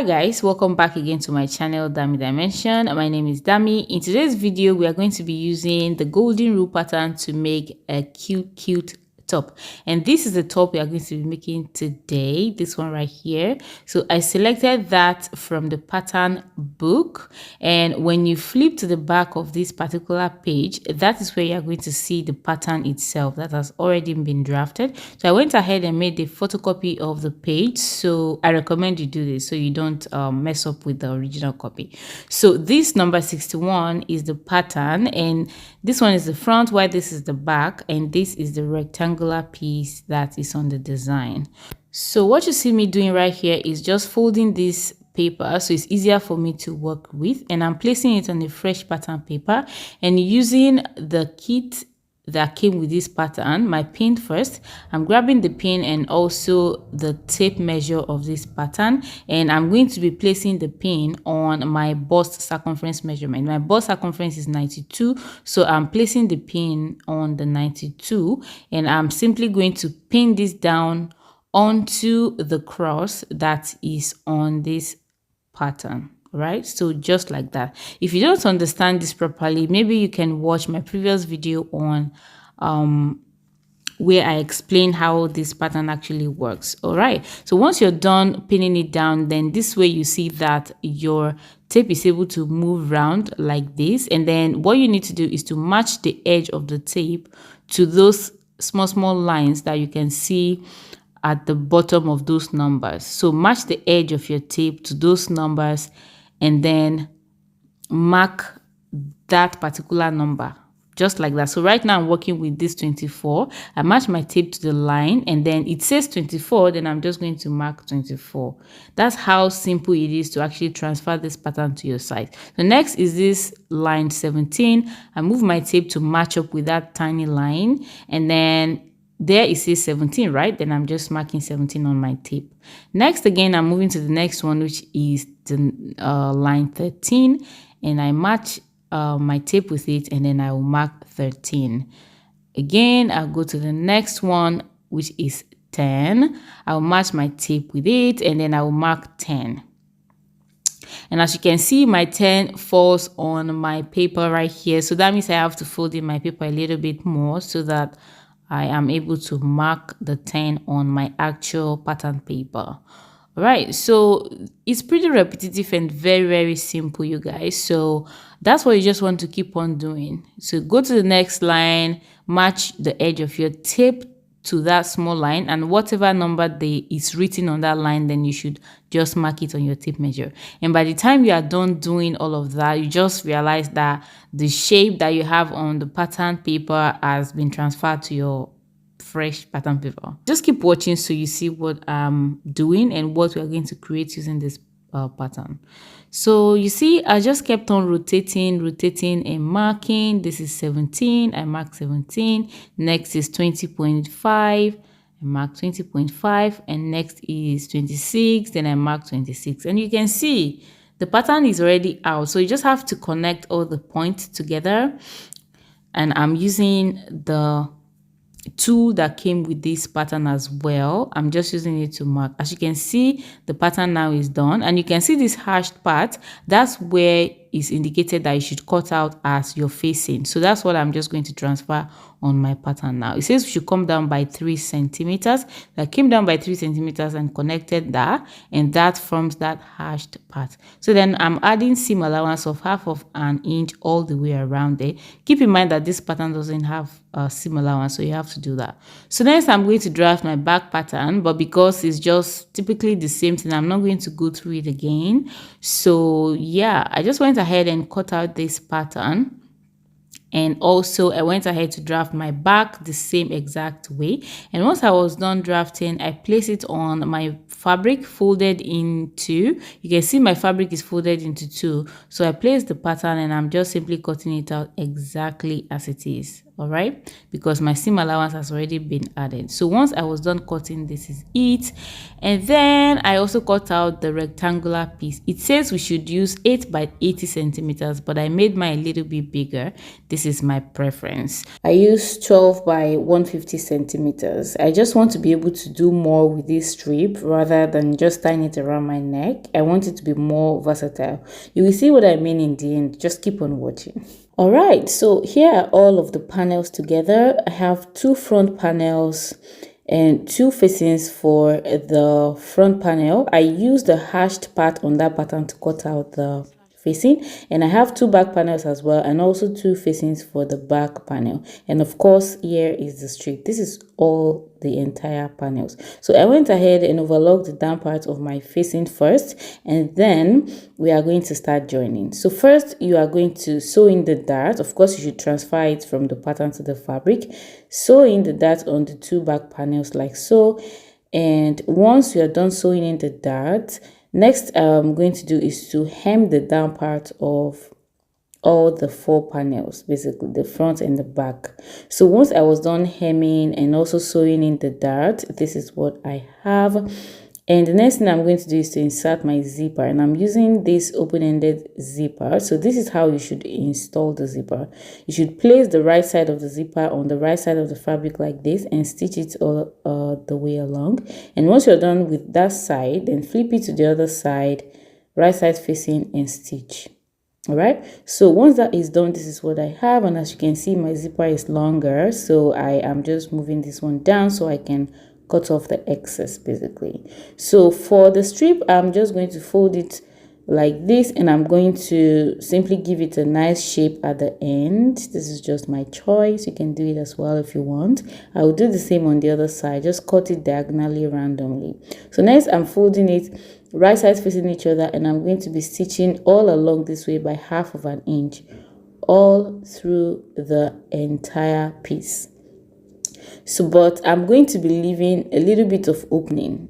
Hi guys, welcome back again to my channel Dami Dimension. My name is Dami. In today's video we are going to be using the golden rule pattern to make a cute top, and this is the top we are going to be making today, this one right here. So I selected that from the pattern book, and when you flip to the back of this particular page, that is where you are going to see the pattern itself that has already been drafted. So I went ahead and made a photocopy of the page, so I recommend you do this so you don't mess up with the original copy. So this number 61 is the pattern, and this one is the front, while this is the back, and this is the rectangular piece that is on the design. So what you see me doing right here is just folding this paper so it's easier for me to work with, and I'm placing it on a fresh pattern paper and using the kit that came with this pattern, my pin first. I'm grabbing the pin and also the tape measure of this pattern, and I'm going to be placing the pin on my bust circumference measurement. My bust circumference is 92, so I'm placing the pin on the 92, and I'm simply going to pin this down onto the cross that is on this pattern. Right, so just like that. If you don't understand this properly, maybe you can watch my previous video on where I explain how this pattern actually works. All right, so once you're done pinning it down, then this way you see that your tape is able to move around like this, and then what you need to do is to match the edge of the tape to those small lines that you can see at the bottom of those numbers. So match the edge of your tape to those numbers and then mark that particular number just like that. So right now I'm working with this 24. I match my tape to the line, and then it says 24, then I'm just going to mark 24. That's how simple it is to actually transfer this pattern to your site. The next is this line 17. I move my tape to match up with that tiny line, and then there it says 17, right? Then I'm just marking 17 on my tape. Next, again, I'm moving to the next one, which is the line 13, and I match my tape with it, and then I will mark 13. Again, I'll go to the next one, which is 10. I'll match my tape with it, and then I will mark 10. And as you can see, my 10 falls on my paper right here. So that means I have to fold in my paper a little bit more so that I am able to mark the 10 on my actual pattern paper. All right, so it's pretty repetitive and very simple, you guys. So that's what you just want to keep on doing. So go to the next line, match the edge of your tape to that small line, and whatever number is written on that line, then you should just mark it on your tape measure. And by the time you are done doing all of that, you just realize that the shape that you have on the pattern paper has been transferred to your fresh pattern paper. Just keep watching so you see what I'm doing and what we are going to create using this pattern. So you see, I just kept on rotating and marking. This is 17. I mark 17. Next is 20.5. I mark 20.5, and next is 26. Then I mark 26, and you can see the pattern is already out. So you just have to connect all the points together, and I'm using the tool that came with this pattern as well. I'm just using it to mark. As you can see, the pattern now is done, and you can see this hashed part. That's where is indicated that you should cut out as you're facing. So that's what I'm just going to transfer on my pattern now. It says we should come down by 3 centimeters. I came down by 3 centimeters and connected that, and that forms that hashed part. So then I'm adding seam allowance of 1/2 inch all the way around it. Keep in mind that this pattern doesn't have a seam allowance, so you have to do that. So next I'm going to draft my back pattern, but because it's just typically the same thing, I'm not going to go through it again. So yeah, I just went ahead and cut out this pattern, and also I went ahead to draft my back the same exact way. And once I was done drafting, I placed it on my fabric folded in 2. You can see my fabric is folded into 2. So I placed the pattern, and I'm just simply cutting it out exactly as it is. All right, because my seam allowance has already been added. So once I was done cutting, this is it. And then I also cut out the rectangular piece. It says we should use 8 by 80 centimeters, but I made mine a little bit bigger. This is my preference. I used 12 by 150 centimeters. I just want to be able to do more with this strip rather rather than just tying it around my neck. I want it to be more versatile. You will see what I mean in the end. Just keep on watching. All right, so here are all of the panels together. I have 2 front panels and 2 facings for the front panel. I used the hashed part on that pattern to cut out the facing, and I have 2 back panels as well, and also 2 facings for the back panel. And of course, here is the strip. This is all the entire panels. So I went ahead and overlocked the down part of my facing first, and then we are going to start joining. So first, you are going to sew in the dart. Of course, you should transfer it from the pattern to the fabric. Sew in the dart on the 2 back panels like so. And once you are done sewing in the dart, next I'm going to do is to hem the down part of all the 4 panels, basically the front and the back. So once I was done hemming and also sewing in the dart, this is what I have. And the next thing I'm going to do is to insert my zipper, and I'm using this open-ended zipper. So this is how you should install the zipper. You should place the right side of the zipper on the right side of the fabric like this and stitch it all the way along. And once you're done with that side, then flip it to the other side, right side facing, and stitch. All right, so once that is done, this is what I have. And as you can see, my zipper is longer, so I am just moving this one down so I can cut off the excess basically. So for the strip, I'm just going to fold it like this, and I'm going to simply give it a nice shape at the end. This is just my choice. You can do it as well if you want. I will do the same on the other side. Just cut it diagonally randomly. So next, I'm folding it right sides facing each other, and I'm going to be stitching all along this way by 1/2 inch all through the entire piece. So but I'm going to be leaving a little bit of opening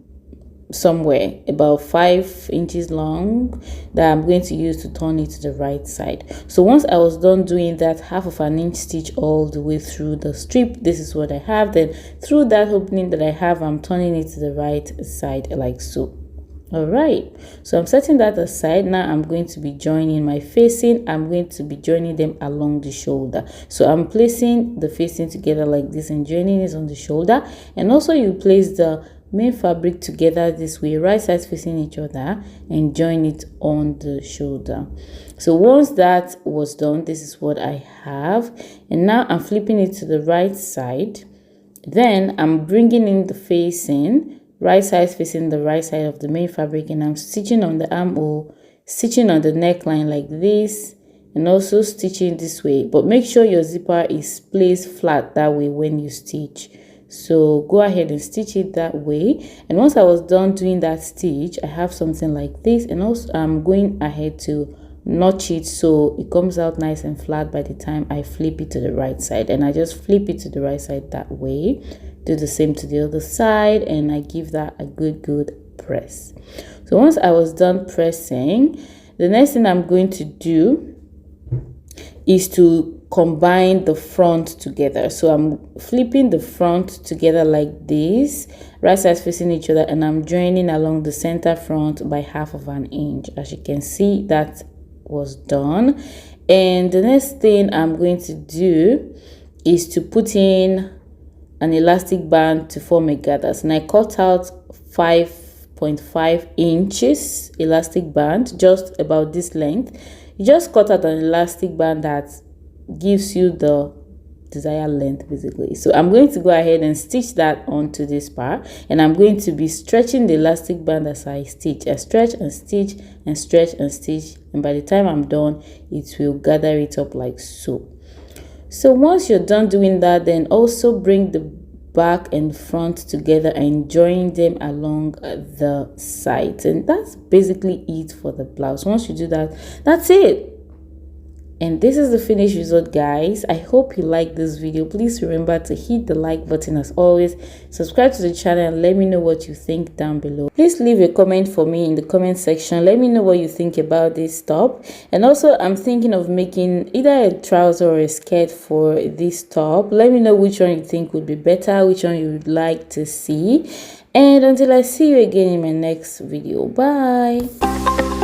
somewhere about 5 inches long that I'm going to use to turn it to the right side. So once I was done doing that 1/2 inch stitch all the way through the strip, this is what I have. Then through that opening that I have, I'm turning it to the right side like so. All right, so I'm setting that aside. Now I'm going to be joining my facing. I'm going to be joining them along the shoulder. So I'm placing the facing together like this and joining it on the shoulder. And also you place the main fabric together this way, right sides facing each other, and join it on the shoulder. So once that was done, this is what I have. And now I'm flipping it to the right side. Then I'm bringing in the facing, right side facing the right side of the main fabric, and I'm stitching on the armhole, stitching on the neckline like this, and also stitching this way. But make sure your zipper is placed flat that way when you stitch. So go ahead and stitch it that way. And once I was done doing that stitch, I have something like this, and also I'm going ahead to notch it so it comes out nice and flat by the time I flip it to the right side. And I just flip it to the right side that way. Do the same to the other side, and I give that a good press. So once I was done pressing, the next thing I'm going to do is to combine the front together. So I'm flipping the front together like this, right sides facing each other, and I'm joining along the center front by 1/2 inch. As you can see, that was done. And the next thing I'm going to do is to put in an elastic band to form a gather. And I cut out 5.5 inches elastic band, just about this length. You just cut out an elastic band that gives you the desired length basically. So I'm going to go ahead and stitch that onto this part, and I'm going to be stretching the elastic band as I stitch. I stretch and stitch and stretch and stitch, and by the time I'm done, it will gather it up like so. So once you're done doing that, then also bring the back and front together and join them along the sides. And that's basically it for the blouse. Once you do that, that's it. And this is the finished result, guys. I hope you like this video. Please remember to hit the like button as always. Subscribe to the channel and let me know what you think down below. Please leave a comment for me in the comment section. Let me know what you think about this top. And also, I'm thinking of making either a trouser or a skirt for this top. Let me know which one you think would be better, which one you would like to see. And until I see you again in my next video, bye.